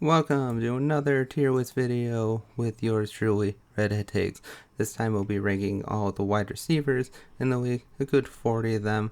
Welcome to another tier list video with yours truly, Redhead Takes. This time we'll be ranking all the wide receivers in the league, a good 40 of them.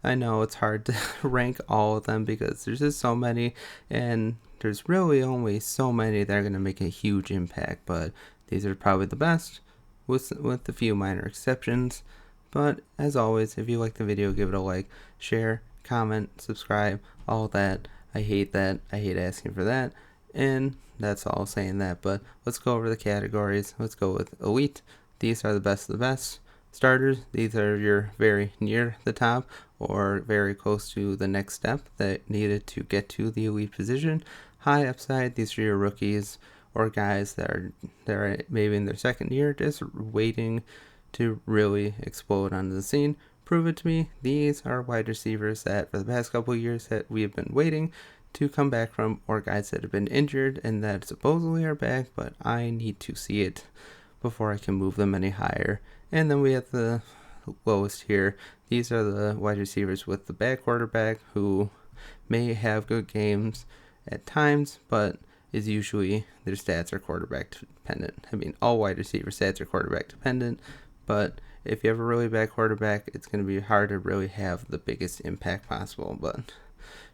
I know it's hard to rank all of them because there's just so many, and there's really only so many that are going to make a huge impact, but these are probably the best, with a few minor exceptions. But as always, if you like the video, give it a like, share, comment, subscribe, all that. I hate that. I hate asking for that. And that's all saying that, but let's go over the categories. Let's go with elite. These are the best of the best. Starters, these are your very near the top or very close to the next step that needed to get to the elite position. High upside, these are your rookies or guys that are maybe in their second year, just waiting to really explode onto the scene. Prove it to me. These are wide receivers that for the past couple of years that we have been waiting to come back from, or guys that have been injured and that supposedly are back, but I need to see it before I can move them any higher. And then we have the lowest here. These are the wide receivers with the bad quarterback who may have good games at times, but is usually their stats are quarterback dependent. I mean, all wide receiver stats are quarterback dependent, but if you have a really bad quarterback, it's going to be hard to really have the biggest impact possible. But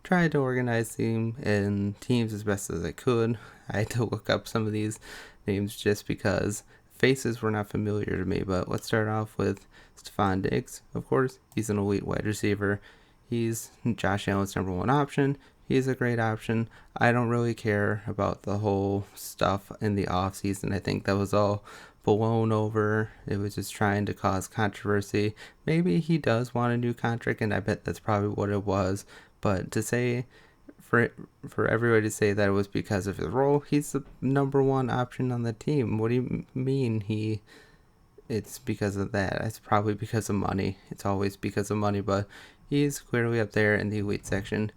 tried to organize them in teams as best as I could. I had to look up some of these names just because faces were not familiar to me. But let's start off with Stefon Diggs, of course. He's an elite wide receiver. He's Josh Allen's number one option. He's a great option. I don't really care about the whole stuff in the offseason. I think that was all blown over. It was just trying to cause controversy. Maybe he does want a new contract, and I bet that's probably what it was. But to say, for everybody to say that it was because of his role, he's the number one option on the team. What do you mean it's because of that? It's probably because of money. It's always because of money, but he's clearly up there in the elite section.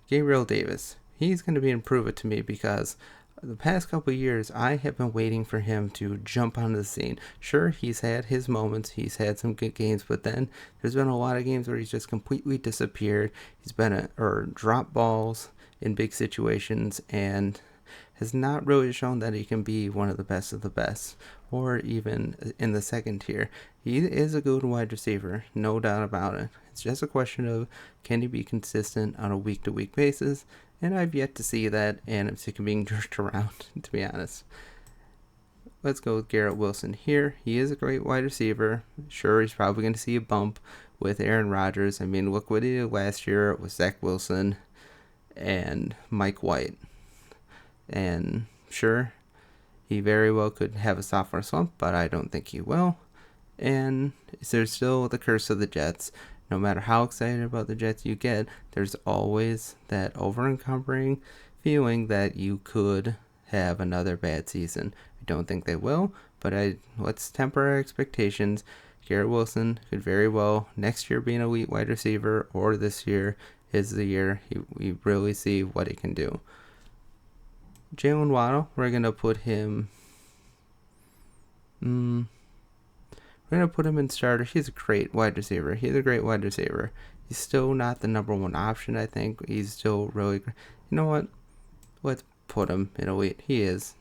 Gabriel Davis, he's going to be Prove It to me because the past couple of years, I have been waiting for him to jump onto the scene. Sure, he's had his moments. He's had some good games, but then there's been a lot of games where he's just completely disappeared. He's been drop balls in big situations and has not really shown that he can be one of the best, or even in the second tier. He is a good wide receiver, no doubt about it. It's just a question of can he be consistent on a week-to-week basis, and I've yet to see that, and I'm sick of being jerked around, to be honest. Let's go with Garrett Wilson here. He is a great wide receiver. Sure, he's probably going to see a bump with Aaron Rodgers. I mean, look what he did last year with Zach Wilson and Mike White. And sure, he very well could have a sophomore slump, but I don't think he will. And there's still the curse of the Jets. No matter how excited about the Jets you get, there's always that over-encumbering feeling that you could have another bad season. I don't think they will, but let's temper our expectations. Garrett Wilson could very well next year be an elite wide receiver, or this year is the year we really see what he can do. Jalen Waddle, we're going to put him... We're going to put him in starter. He's a great wide receiver. He's still not the number one option, I think. He's still really... You know what? Let's put him in elite. He is.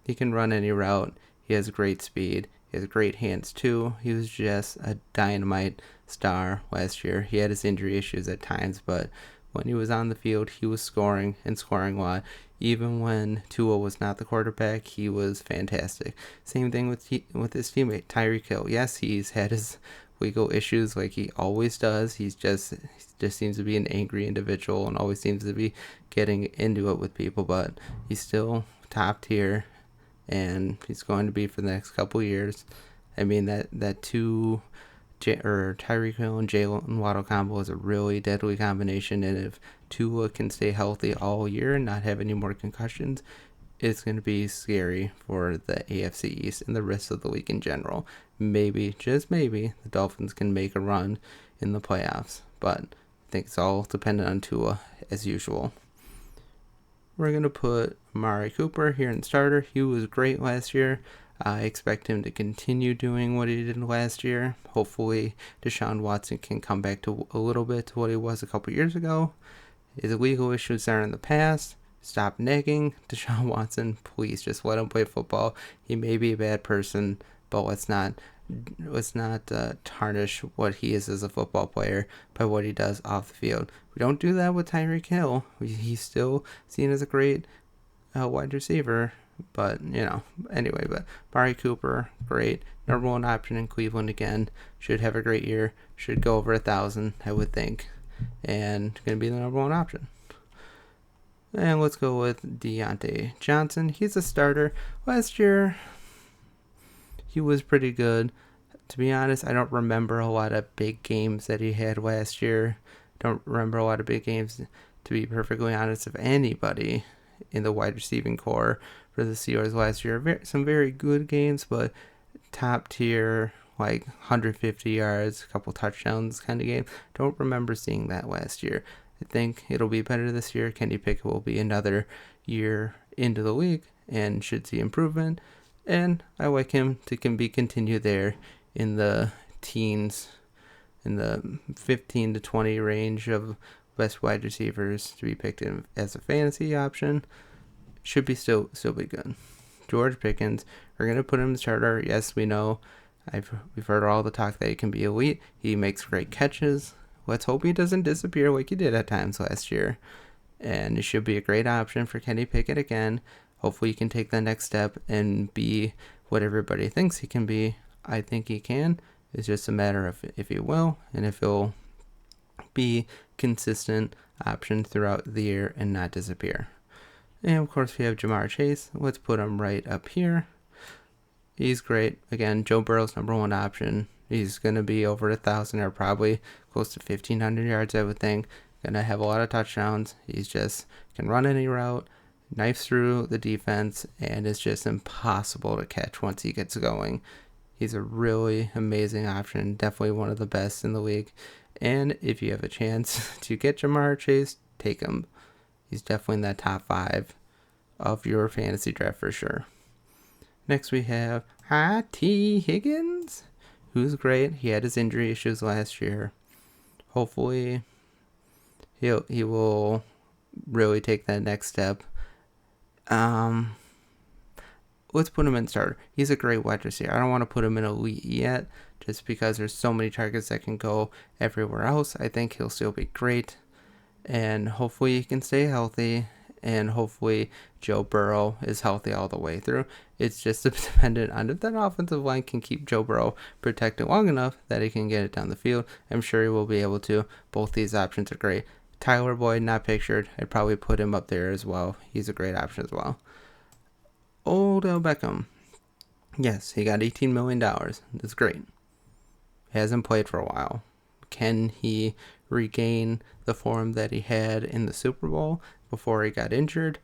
He can run any route. He has great speed. He has great hands, too. He was just a dynamite star last year. He had his injury issues at times, but when he was on the field, he was scoring and scoring a lot. Even when Tua was not the quarterback, he was fantastic. Same thing with his teammate, Tyreek Hill. Yes, he's had his legal issues like he always does. He just seems to be an angry individual and always seems to be getting into it with people, but he's still top tier, and he's going to be for the next couple of years. I mean, that Tyreek Hill and Jalen Waddle combo is a really deadly combination, and if Tua can stay healthy all year and not have any more concussions, it's going to be scary for the AFC East and the rest of the league in general. Maybe, just maybe, the Dolphins can make a run in the playoffs, but I think it's all dependent on Tua as usual. We're going to put Amari Cooper here in starter. He was great last year. I expect him to continue doing what he did last year. Hopefully, Deshaun Watson can come back to a little bit to what he was a couple years ago. His legal issues are in the past. stop nagging Deshaun Watson. Please just let him play football. He may be a bad person, but let's not tarnish what he is as a football player by what he does off the field. We don't do that with Tyreek Hill. He's still seen as a great wide receiver, but anyway. But Mari Cooper, great, number one option in Cleveland again. Should have a great year. Should go over 1,000, I would think, and going to be the number one option. And let's go with Deontay Johnson. He's a starter. Last year, he was pretty good. To be honest, I don't remember a lot of big games that he had last year. Don't remember a lot of big games, to be perfectly honest, of anybody in the wide receiving core for the Steelers last year. Some very good games, but top tier, like 150 yards, a couple touchdowns kind of game. Don't remember seeing that last year. I think it'll be better this year. Kenny Pickett will be another year into the league and should see improvement. And I like him to continue there in the teens, in the 15 to 20 range of best wide receivers to be picked in as a fantasy option. Should be still be good. George Pickens, we're going to put him in the starter. Yes, we know. We've heard all the talk that he can be elite. He makes great catches. Let's hope he doesn't disappear like he did at times last year. And it should be a great option for Kenny Pickett again. Hopefully he can take the next step and be what everybody thinks he can be. I think he can. It's just a matter of if he will and if he'll be consistent option throughout the year and not disappear. And of course we have Jamar Chase. Let's put him right up here. He's great. Again, Joe Burrow's number one option. He's going to be over 1,000 or probably close to 1,500 yards, I would think. Going to have a lot of touchdowns. He's just can run any route, knifes through the defense, and it's just impossible to catch once he gets going. He's a really amazing option. Definitely one of the best in the league. And if you have a chance to get Jamar Chase, take him. He's definitely in that top 5 of your fantasy draft for sure. Next we have T. Higgins, who's great. He had his injury issues last year. Hopefully he will really take that next step. Let's put him in starter. He's a great wide receiver. I don't want to put him in elite yet, just because there's so many targets that can go everywhere else. I think he'll still be great, and hopefully he can stay healthy, and hopefully Joe Burrow is healthy all the way through. It's just dependent on if that offensive line can keep Joe Burrow protected long enough that he can get it down the field. I'm sure he will be able to. Both these options are great. Tyler Boyd, not pictured. I'd probably put him up there as well. He's a great option as well. Odell Beckham. Yes, he got $18 million. That's great. He hasn't played for a while. Can he regain the form that he had in the Super Bowl before he got injured?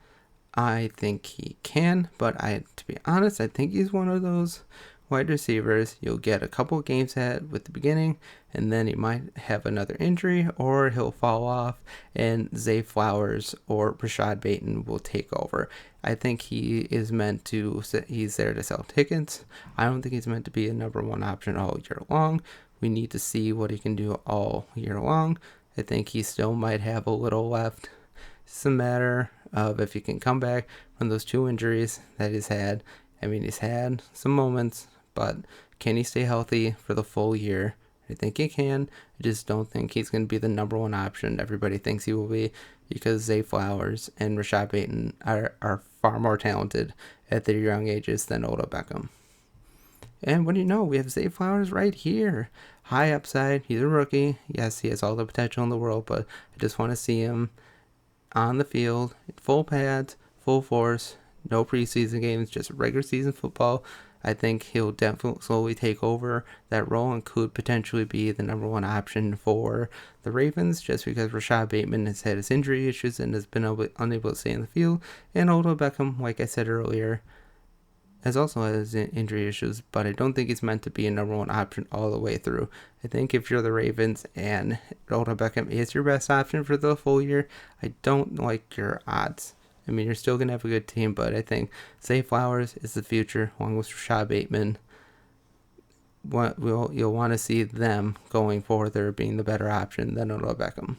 I think he can, but to be honest, I think he's one of those wide receivers you'll get a couple of games at with the beginning, and then he might have another injury, or he'll fall off, and Zay Flowers or Rashad Bateman will take over. I think he's there to sell tickets. I don't think he's meant to be a number one option all year long. We need to see what he can do all year long. I think he still might have a little left. It's a matter of if he can come back from those 2 injuries that he's had. I mean, he's had some moments, but can he stay healthy for the full year? I think he can. I just don't think he's going to be the number one option everybody thinks he will be, because Zay Flowers and Rashad Bateman are far more talented at their young ages than Odell Beckham. And what do you know? We have Zay Flowers right here. High upside. He's a rookie. Yes, he has all the potential in the world, but I just want to see him on the field, full pads, full force, no preseason games, just regular season football. I think he'll definitely slowly take over that role and could potentially be the number one option for the Ravens, just because Rashad Bateman has had his injury issues and has been unable to stay in the field. And Odell Beckham, like I said earlier, has also had his injury issues, but I don't think he's meant to be a number one option all the way through. I think if you're the Ravens and Odell Beckham is your best option for the full year, I don't like your odds. I mean, you're still going to have a good team, but I think Zay Flowers is the future, along with Rashad Bateman. You'll want to see them going further being the better option than Odell Beckham.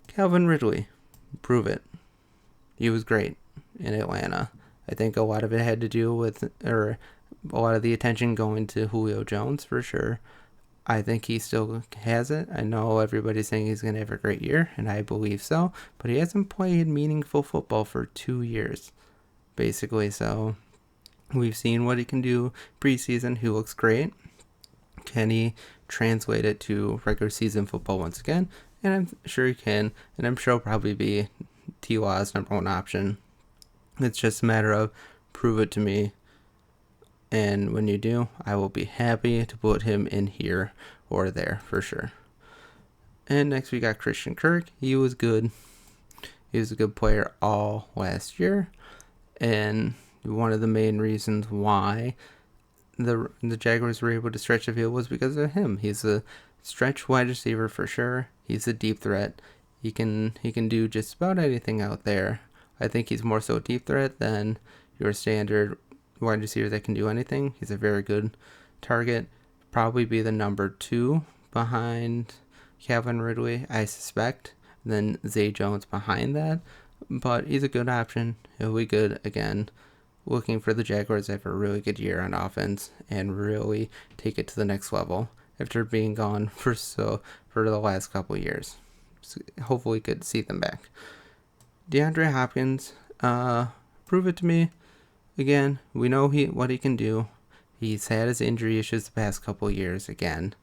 Calvin Ridley, prove it. he was great in Atlanta. I think a lot of it had to do with, or a lot of the attention going to Julio Jones for sure. I think he still has it. I know everybody's saying he's going to have a great year, and I believe so, but he hasn't played meaningful football for 2 years, basically. So we've seen what he can do preseason. He looks great. Can he translate it to regular season football once again? And I'm sure he can, and I'm sure he'll probably be T.Y.'s number one option. It's just a matter of prove it to me, and when you do, I will be happy to put him in here or there for sure. And next we got Christian Kirk. He was good. He was a good player all last year, and one of the main reasons why the Jaguars were able to stretch the field was because of him. He's a stretch wide receiver for sure. He's a deep threat. He can do just about anything out there. I think he's more so a deep threat than your standard wide receiver that can do anything. He's a very good target. Probably be the number 2 behind Calvin Ridley, I suspect. Then Zay Jones behind that. But he's a good option. He'll be good again. Looking for the Jaguars to have a really good year on offense and really take it to the next level after being gone for the last couple of years. So hopefully could see them back. DeAndre Hopkins, prove it to me. Again, we know what he can do. He's had his injury issues the past couple of years again,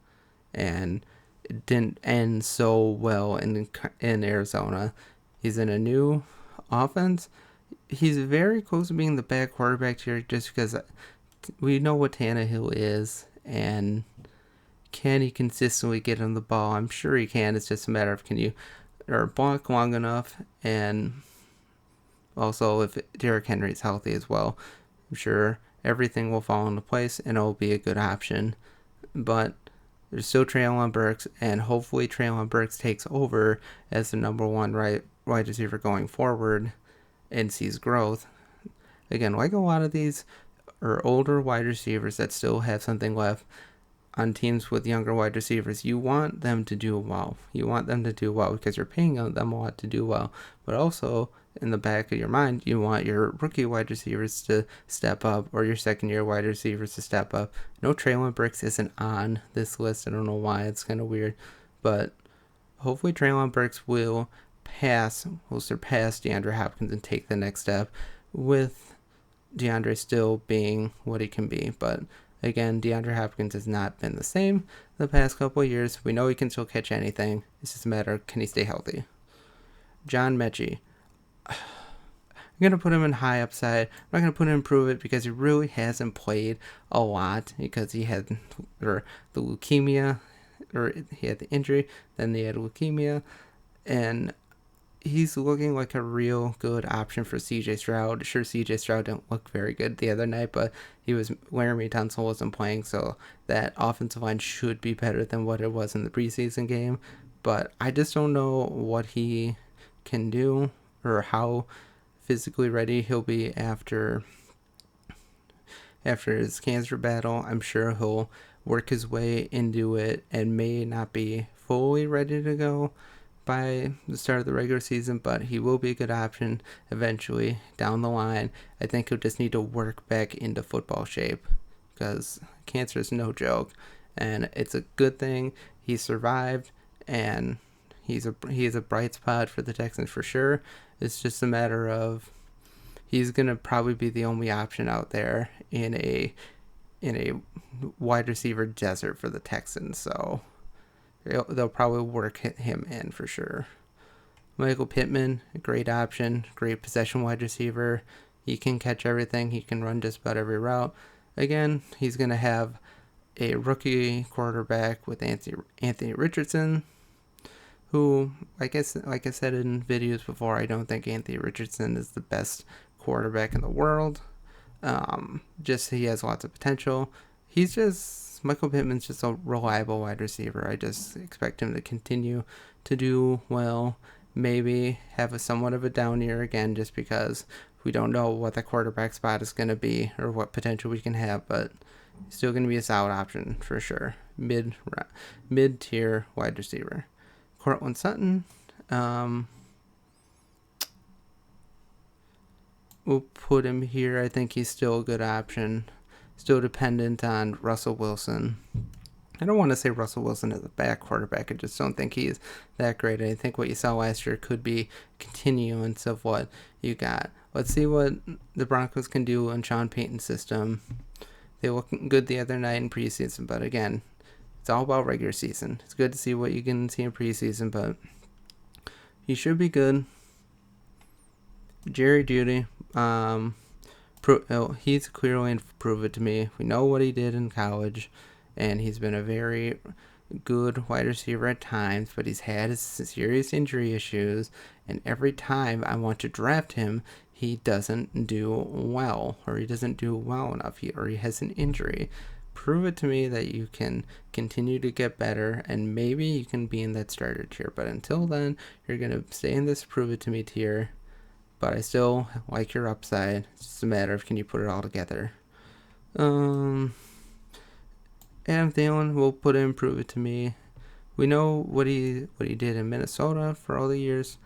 and it didn't end so well in Arizona. He's in a new offense. He's very close to being the bad quarterback here just because we know what Tannehill is, and can he consistently get him the ball? I'm sure he can. It's just a matter of can you block long enough, and also if Derrick Henry's healthy as well. I'm sure everything will fall into place and it'll be a good option. But there's still Treylon Burks, and hopefully Treylon Burks takes over as the number 1 wide receiver going forward and sees growth. Again, like a lot of these are older wide receivers that still have something left on teams with younger wide receivers. You want them to do well. You want them to do well because you're paying them a lot to do well. But also, in the back of your mind, you want your rookie wide receivers to step up or your second-year wide receivers to step up. No, Treylon Burks isn't on this list. I don't know why. It's kind of weird. But hopefully Treylon Burks will surpass DeAndre Hopkins and take the next step with DeAndre still being what he can be. But again, DeAndre Hopkins has not been the same the past couple of years. We know he can still catch anything. It's just a matter of can he stay healthy. John Mechie. I'm going to put him in high upside. I'm not going to put him in prove it because he really hasn't played a lot because he had the leukemia, or he had the injury, then he had leukemia, and he's looking like a real good option for CJ Stroud. Sure, CJ Stroud didn't look very good the other night, but Laramie Tunsil wasn't playing, so that offensive line should be better than what it was in the preseason game. But I just don't know what he can do or how physically ready he'll be after his cancer battle. I'm sure he'll work his way into it and may not be fully ready to go by the start of the regular season, but he will be a good option eventually down the line. I think he'll just need to work back into football shape because cancer is no joke, and it's a good thing he survived, and he is a bright spot for the Texans for sure. It's just a matter of he's gonna probably be the only option out there in a wide receiver desert for the Texans, so they'll probably work him in for sure. Michael Pittman, a great option, great possession wide receiver. He can catch everything. He can run just about every route. Again, he's going to have a rookie quarterback with Anthony Richardson, who, like I said in videos before, I don't think Anthony Richardson is the best quarterback in the world. Just he has lots of potential. Michael Pittman's just a reliable wide receiver. I just expect him to continue to do well. Maybe have a somewhat of a down year again just because we don't know what the quarterback spot is going to be or what potential we can have, but he's still going to be a solid option for sure. Mid-tier wide receiver. Cortland Sutton. we'll put him here. I think he's still a good option. Still dependent on Russell Wilson. I don't want to say Russell Wilson is a bad quarterback. I just don't think he's that great. I think what you saw last year could be continuance of what you got. Let's see what the Broncos can do in Sean Payton's system. They looked good the other night in preseason, but again, it's all about regular season. It's good to see what you can see in preseason, but he should be good. Jerry Jeudy, he's a clear way to prove it to me. We know what he did in college, and he's been a very good wide receiver at times, but he's had his serious injury issues, and every time I want to draft him, he doesn't do well, or he doesn't do well enough, or he has an injury. Prove it to me that you can continue to get better, and maybe you can be in that starter tier, but until then, you're going to stay in this prove it to me tier. But I still like your upside. It's just a matter of can you put it all together. Adam Thielen, we'll put in prove it to me. We know what he did in Minnesota for all the years.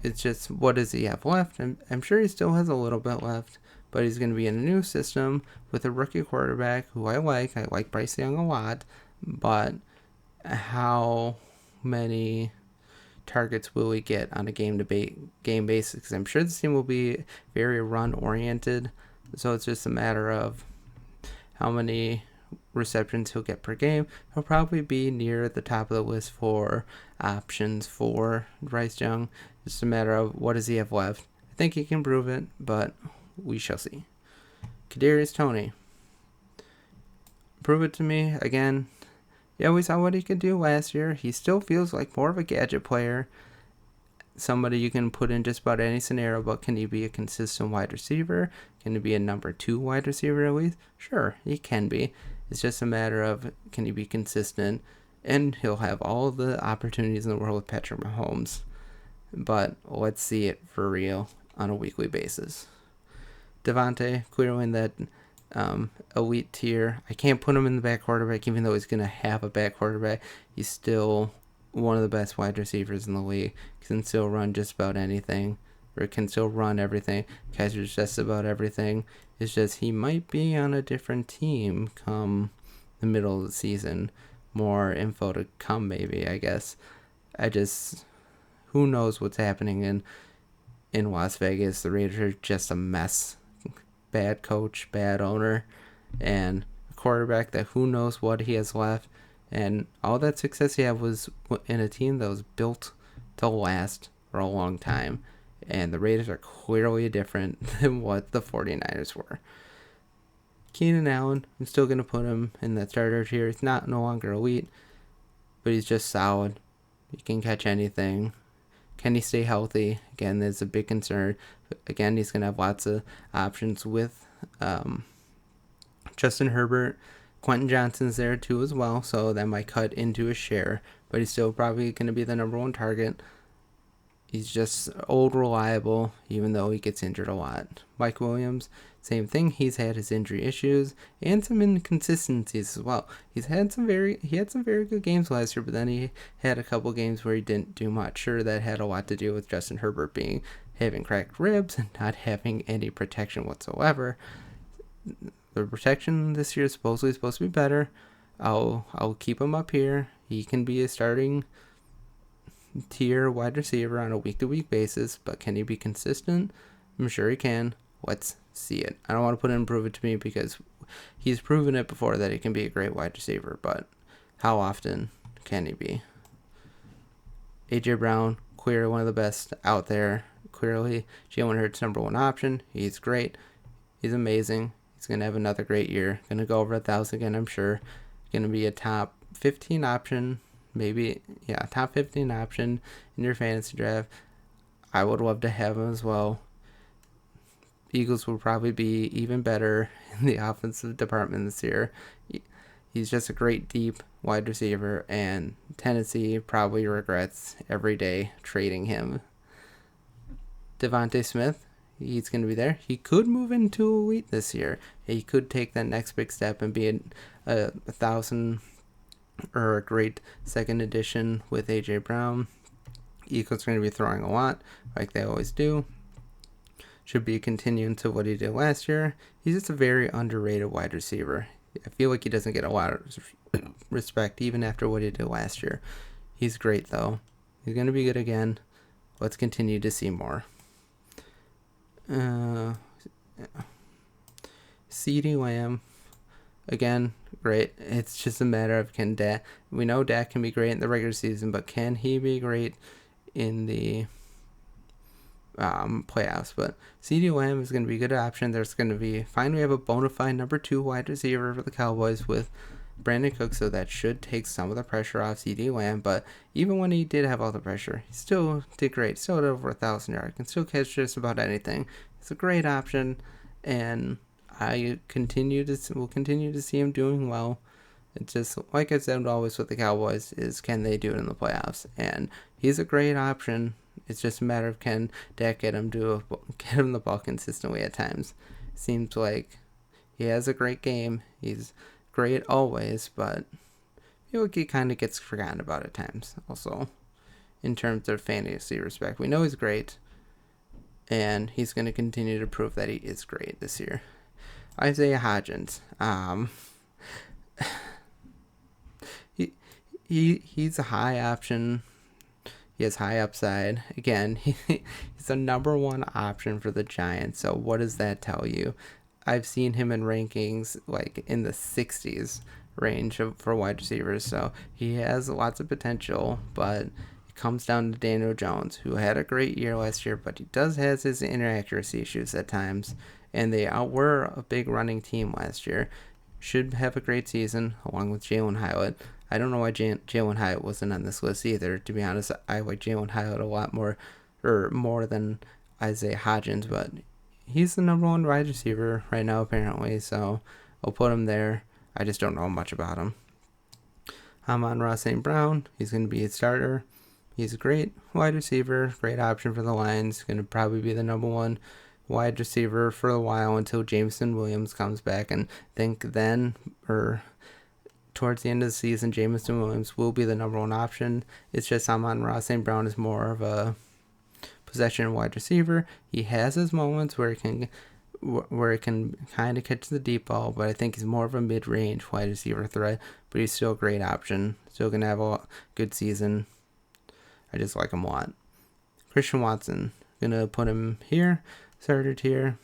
It's just what does he have left? I'm sure he still has a little bit left, but he's going to be in a new system with a rookie quarterback who I like. I like Bryce Young a lot, but how many targets will we get on a game basis? Because I'm sure this team will be very run oriented, so it's just a matter of how many receptions he'll get per game. He'll probably be near the top of the list for options for Bryce Young. Just a matter of what does he have left. I think he can prove it, but we shall see. Kadarius Toney, prove it to me again. Yeah, we saw what he could do last year. He still feels like more of a gadget player. Somebody you can put in just about any scenario, but can he be a consistent wide receiver? Can he be a number 2 wide receiver at least? Sure, he can be. It's just a matter of can he be consistent, and he'll have all the opportunities in the world with Patrick Mahomes. But let's see it for real on a weekly basis. Devontae, clearly in that elite tier. I can't put him in the back quarterback, even though he's going to have a back quarterback. He's still one of the best wide receivers in the league. He can still run just about anything, or can still run everything, catches just about everything. It's just he might be on a different team come the middle of the season. More info to come, maybe, I guess. Who knows what's happening in Las Vegas. The Raiders are just a mess. Bad coach, bad owner, and a quarterback that who knows what he has left. And all that success he had was in a team that was built to last for a long time. And the Raiders are clearly different than what the 49ers were. Keenan Allen, I'm still going to put him in that starter tier. He's no longer elite, but he's just solid. He can catch anything. Can he stay healthy? Again, there's a big concern. Again, he's going to have lots of options with Justin Herbert. Quentin Johnson's there too as well, so that might cut into his share, but he's still probably going to be the number 1 target. He's just old, reliable, even though he gets injured a lot. Mike Williams, same thing. He's had his injury issues and some inconsistencies as well. He had some very good games last year, but then he had a couple games where he didn't do much. Sure, that had a lot to do with Justin Herbert having cracked ribs and not having any protection whatsoever. The protection this year is supposed to be better. I'll keep him up here. He can be a starting tier wide receiver on a week-to-week basis, but can he be consistent? I'm sure he can. Let's see it. I don't want to put in and prove it to me because he's proven it before that he can be a great wide receiver, but how often can he be? AJ Brown, clearly one of the best out there. Clearly, Jalen Hurts' number 1 option. He's great. He's amazing. He's going to have another great year. Going to go over 1,000 again, I'm sure. Going to be a top 15 option. Maybe, top 15 option in your fantasy draft. I would love to have him as well. Eagles will probably be even better in the offensive department this year. He's just a great deep wide receiver, and Tennessee probably regrets every day trading him. Devontae Smith, he's going to be there. He could move into elite this year. He could take that next big step and be a 1,000 or a great second edition with AJ Brown. Eagles are going to be throwing a lot like they always do. should be continuing to what he did last year. He's just a very underrated wide receiver. I feel like he doesn't get a lot of respect even after what he did last year. He's great though. He's going to be good again. Let's continue to see more. CeeDee Lamb, again, great. It's just a matter of can Dak. We know Dak can be great in the regular season, but can he be great in the playoffs? But CeeDee Lamb is going to be a good option. There's going to be finally have a bona fide number 2 wide receiver for the Cowboys with Brandon Cook, so that should take some of the pressure off CeeDee Lamb. But even when he did have all the pressure, he still did great. Still had over 1,000 yards. Can still catch just about anything. It's a great option, and I will continue to see him doing well. It's just like I said always with the Cowboys is can they do it in the playoffs? And he's a great option. It's just a matter of can Dak get him the ball consistently at times. Seems like he has a great game. He's great always, but I feel like he kind of gets forgotten about at times. Also, in terms of fantasy respect, we know he's great, and he's going to continue to prove that he is great this year. Isaiah Hodgins, he's a high option. He has high upside. Again, he's the number 1 option for the Giants. So what does that tell you? I've seen him in rankings like in the 60s range for wide receivers. So he has lots of potential, but it comes down to Daniel Jones, who had a great year last year, but he does have his inaccuracy issues at times. And they were a big running team last year. Should have a great season along with Jalen Hyatt. I don't know why Jalen Hyatt wasn't on this list either. To be honest, I like Jalen Hyatt a lot more than Isaiah Hodgins, but he's the number 1 wide receiver right now apparently, so I'll put him there. I just don't know much about him. Amon-Ra St. Brown, he's going to be a starter. He's a great wide receiver, great option for the Lions. Going to probably be the number 1 wide receiver for a while until Jameson Williams comes back, and think then or towards the end of the season Jameson Williams will be the number 1 option. It's just Amon-Ra St. Brown is more of a possession wide receiver. He has his moments where it can kind of catch the deep ball, but I think he's more of a mid-range wide receiver threat, but he's still a great option. Still going to have a good season. I just like him a lot. Christian Watson, going to put him here. Starter tier.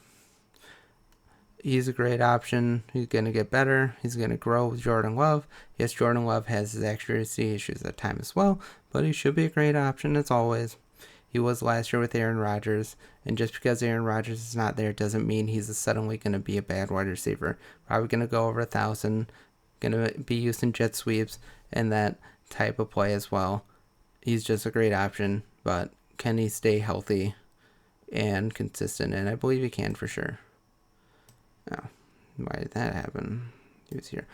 He's a great option. He's going to get better. He's going to grow with Jordan Love. Yes, Jordan Love has his accuracy issues at times as well, but he should be a great option as always. He was last year with Aaron Rodgers, and just because Aaron Rodgers is not there doesn't mean he's suddenly going to be a bad wide receiver. Probably going to go over 1,000, going to be used in jet sweeps and that type of play as well. He's just a great option, but can he stay healthy and consistent? And I believe he can for sure. Oh, why did that happen? He was here.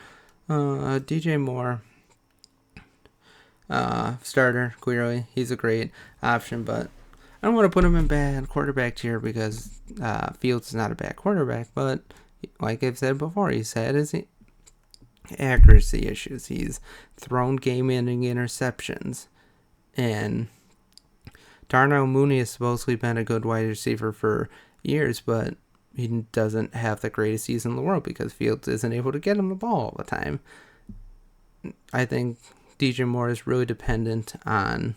DJ Moore, starter, clearly. He's a great option, but I don't want to put him in bad quarterback tier because Fields is not a bad quarterback, but like I've said before, he's had his accuracy issues. He's thrown game-ending interceptions, and Darnell Mooney has supposedly been a good wide receiver for years, but he doesn't have the greatest season in the world because Fields isn't able to get him the ball all the time. I think DJ Moore is really dependent on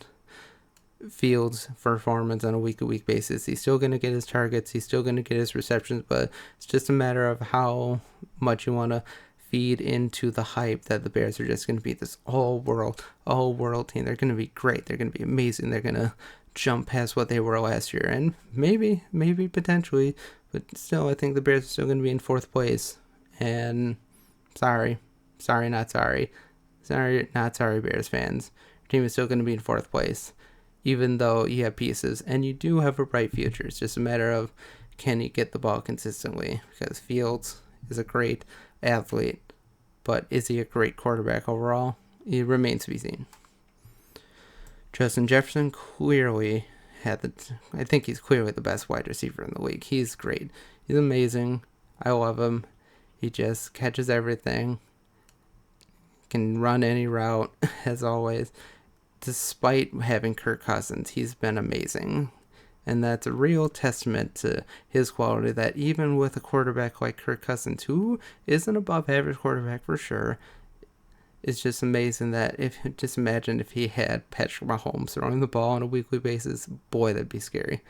Fields' performance on a week-to-week basis. He's still going to get his targets. He's still going to get his receptions, but it's just a matter of how much you want to feed into the hype that the Bears are just going to be this all-world team. They're going to be great. They're going to be amazing. They're going to jump past what they were last year, and maybe potentially, but still, I think the Bears are still going to be in 4th place. And sorry, not sorry, Bears fans. Your team is still going to be in 4th place, even though you have pieces, and you do have a bright future. It's just a matter of can you get the ball consistently, because Fields is a great athlete, but is he a great quarterback overall? It remains to be seen. Justin Jefferson clearly I think he's clearly the best wide receiver in the league. He's great. He's amazing. I love him. He just catches everything. Can run any route, as always. Despite having Kirk Cousins, he's been amazing. And that's a real testament to his quality, that even with a quarterback like Kirk Cousins, who is an above average quarterback for sure, it's just amazing that just imagine if he had Patrick Mahomes throwing the ball on a weekly basis. Boy, that'd be scary.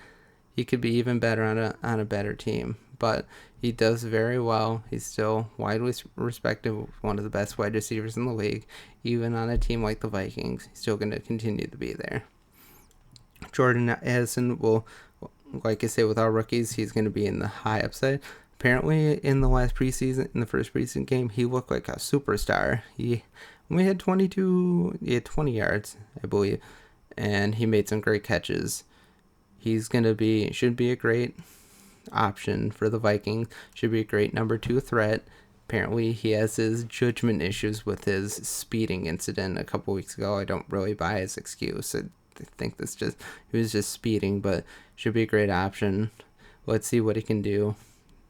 He could be even better on a better team, but he does very well. He's still widely respected, one of the best wide receivers in the league. Even on a team like the Vikings, he's still going to continue to be there. Jordan Addison will, like I say, with our rookies, he's going to be in the high upside. Apparently, in the first preseason game, he looked like a superstar. He only had 20 yards, I believe, and he made some great catches. Should be a great option for the Vikings. Should be a great number 2 threat. Apparently, he has his judgment issues with his speeding incident a couple weeks ago. I don't really buy his excuse. I think he was just speeding, but should be a great option. Let's see what he can do.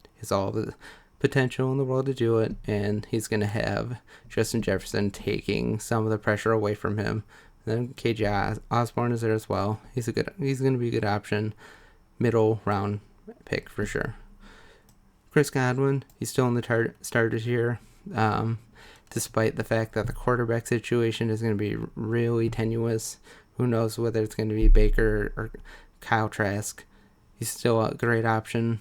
He has all the potential in the world to do it, and he's going to have Justin Jefferson taking some of the pressure away from him. Then KJ Osborne is there as well. He's going to be a good option, middle round pick for sure. Chris Godwin, he's still in the starters here, despite the fact that the quarterback situation is going to be really tenuous. Who knows whether it's going to be Baker or Kyle Trask. He's still a great option.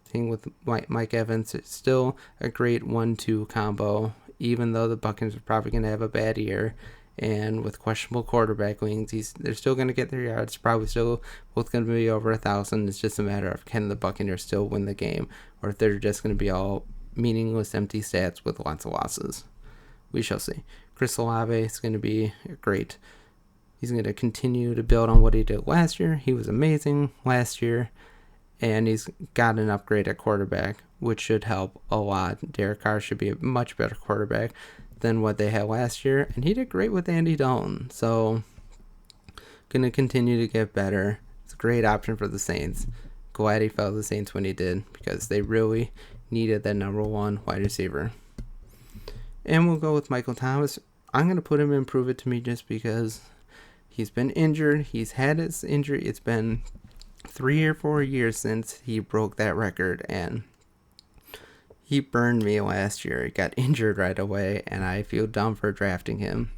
Thing with Mike Evans, it's still a great 1-2 combo, even though the Buccaneers are probably going to have a bad year. And with questionable quarterback wings, they're still going to get their yards. Probably still both going to be over 1,000. It's just a matter of can the Buccaneers still win the game, or if they're just going to be all meaningless, empty stats with lots of losses. We shall see. Chris Olave is going to be great. He's going to continue to build on what he did last year. He was amazing last year, and he's got an upgrade at quarterback, which should help a lot. Derek Carr should be a much better quarterback than what they had last year, and he did great with Andy Dalton, so gonna continue to get better. It's a great option for the Saints. Glad he fell to the Saints when he did, because they really needed that number 1 wide receiver. And we'll go with Michael Thomas. I'm gonna put him in Prove It To Me just because he's been injured. He's had his injury. It's been 3 or 4 years since he broke that record, and he burned me last year. He got injured right away, and I feel dumb for drafting him.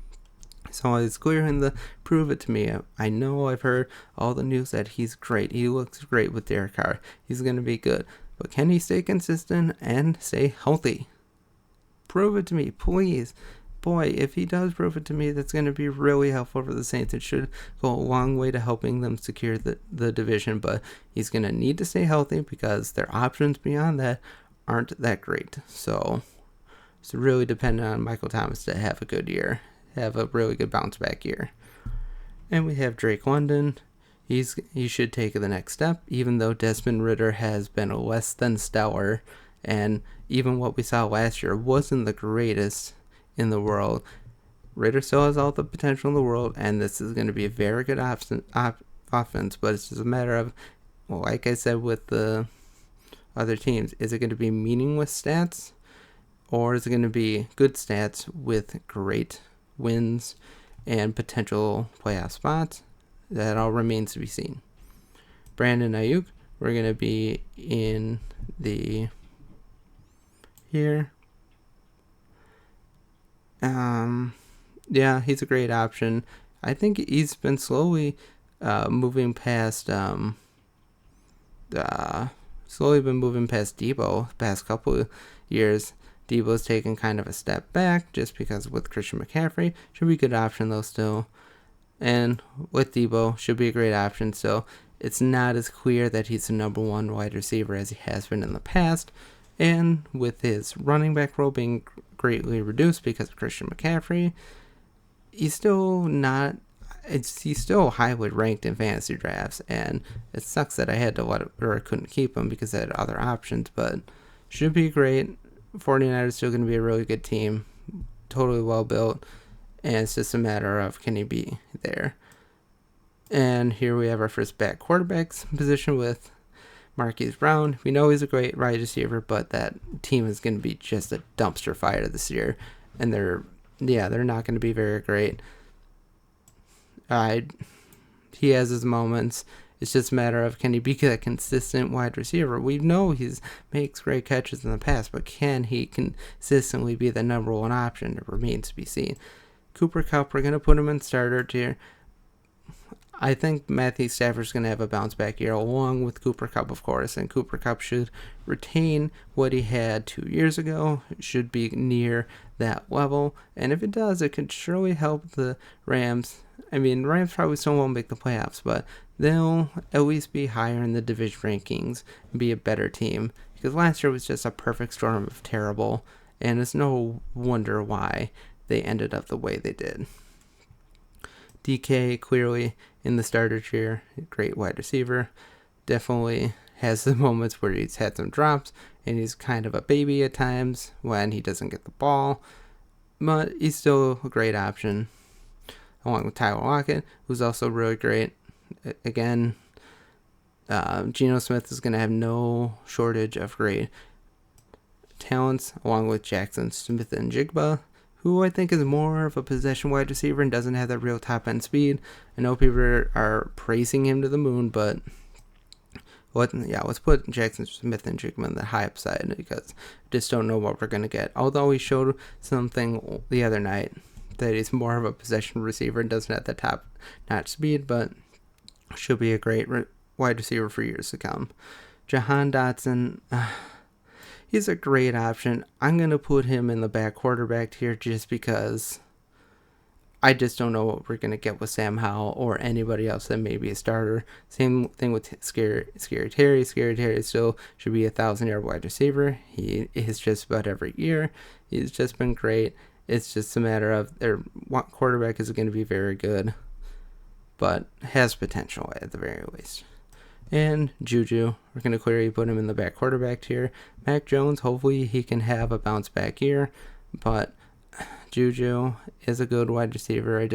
So it's clear in the Prove It To Me. I know I've heard all the news that he's great. He looks great with Derek Carr. He's going to be good. But can he stay consistent and stay healthy? Prove it to me, please. Boy, if he does prove it to me, that's going to be really helpful for the Saints. It should go a long way to helping them secure the division, but he's going to need to stay healthy because their options beyond that aren't that great. So it's really dependent on Michael Thomas to have a good year, have a really good bounce back year. And we have Drake London. He should take the next step, even though Desmond Ridder has been less than stellar, and even what we saw last year wasn't the greatest in the world. Ridder still has all the potential in the world, and this is going to be a very good offense, but it's just a matter of, well, like I said with the other teams, is it going to be meaningless stats, or is it going to be good stats with great wins and potential playoff spots? That all remains to be seen. Brandon Ayuk, we're going to be in the here. Yeah, he's a great option. I think he's been slowly moving past Debo the past couple of years. Debo's taken kind of a step back just because with Christian McCaffrey. Should be a good option though still. And with Debo, should be a great option. So it's not as clear that he's the number 1 wide receiver as he has been in the past. And with his running back role being greatly reduced because of Christian McCaffrey, he's still highly ranked in fantasy drafts. And it sucks that I couldn't keep him because I had other options. But should be great. 49ers still going to be a really good team. Totally well built. And it's just a matter of can he be there. And here we have our first back quarterbacks position with Marquise Brown. We know he's a great wide receiver, but that team is going to be just a dumpster fire this year. And they're not going to be very great. He has his moments, It's just a matter of, can he be that consistent wide receiver? We know he's makes great catches in the past, but can he consistently be the number one option? It remains to be seen. Cooper Kupp, we're going to put him in starter tier. I think Matthew Stafford's going to have a bounce back year along with Cooper Kupp, of course, and Cooper Kupp should retain what he had 2 years ago. It should be near that level, and if it does, it could surely help the Rams. I mean, Rams probably still won't make the playoffs, but they'll at least be higher in the division rankings and be a better team, because last year was just a perfect storm of terrible, and it's no wonder why they ended up the way they did. DK clearly in the starter tier, great wide receiver. Definitely has the moments where he's had some drops and he's kind of a baby at times when he doesn't get the ball, but he's still a great option. Along with Tyler Lockett, who's also really great. Again, Geno Smith is going to have no shortage of great talents, along with Jackson Smith and Jigba, who I think is more of a possession wide receiver and doesn't have that real top end speed. I know people are praising him to the moon, but let's put Jackson Smith and Jigba on the high upside, because I just don't know what we're going to get. Although he showed something the other night that he's more of a possession receiver and doesn't have the top notch speed, but should be a great wide receiver for years to come. Jahan Dotson, he's a great option. I'm going to put him in the back quarterback tier just because I just don't know what we're going to get with Sam Howell or anybody else that may be a starter. Same thing with Scary Terry. Scary Terry still should be a 1,000-yard wide receiver. He is just about every year. He's just been great. It's just a matter of their quarterback is going to be very good, but has potential at the very least. And Juju, we're going to clearly put him in the back quarterback tier. Mac Jones, hopefully he can have a bounce back year, but Juju is a good wide receiver.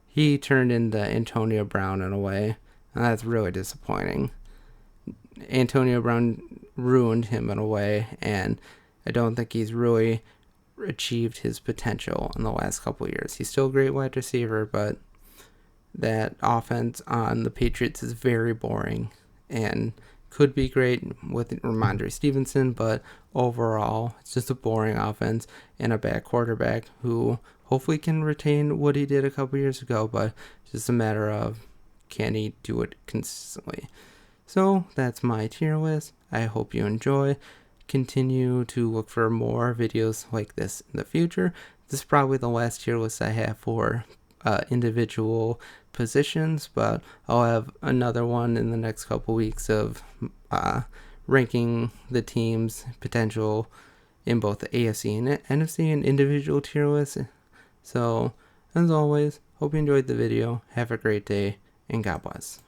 He turned into Antonio Brown in a way, and that's really disappointing. Antonio Brown ruined him in a way, and I don't think he's really achieved his potential in the last couple of years. He's still a great wide receiver, but that offense on the Patriots is very boring and could be great with Ramondre Stevenson, but overall it's just a boring offense and a bad quarterback who hopefully can retain what he did a couple years ago, but it's just a matter of, can he do it consistently? So that's my tier list. I hope you enjoy. Continue to look for more videos like this in the future. This is probably the last tier list I have for individual positions, but I'll have another one in the next couple weeks of ranking the team's potential in both the AFC and NFC and individual tier lists. So, as always, hope you enjoyed the video. Have a great day, and God bless.